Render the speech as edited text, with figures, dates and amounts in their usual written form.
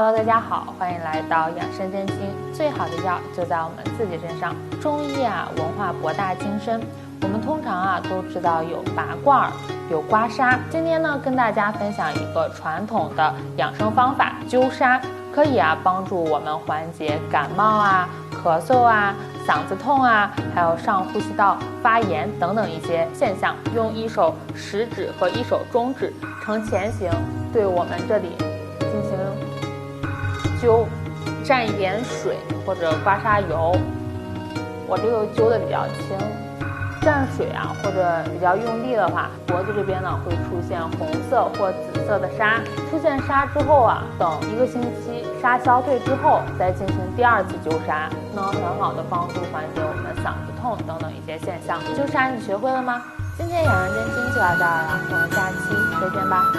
Hello， 大家好，欢迎来到养生真经。最好的药就在我们自己身上。中医文化博大精深，我们通常都知道有拔罐、有刮痧。今天呢，跟大家分享一个传统的养生方法——灸痧，可以帮助我们缓解感冒咳嗽嗓子痛还有上呼吸道发炎等等一些现象。用一手食指和一手中指呈前行，对我们这里进行灸，蘸一点水或者刮痧油。我这个灸的比较轻，蘸水或者比较用力的话，脖子这边呢会出现红色或紫色的痧。出现痧之后等1个星期痧消退之后，再进行第2次灸痧，能很好的帮助缓解我们嗓子痛等等一些现象。灸痧你学会了吗？今天养生真经就到这儿了，我们下期再见吧。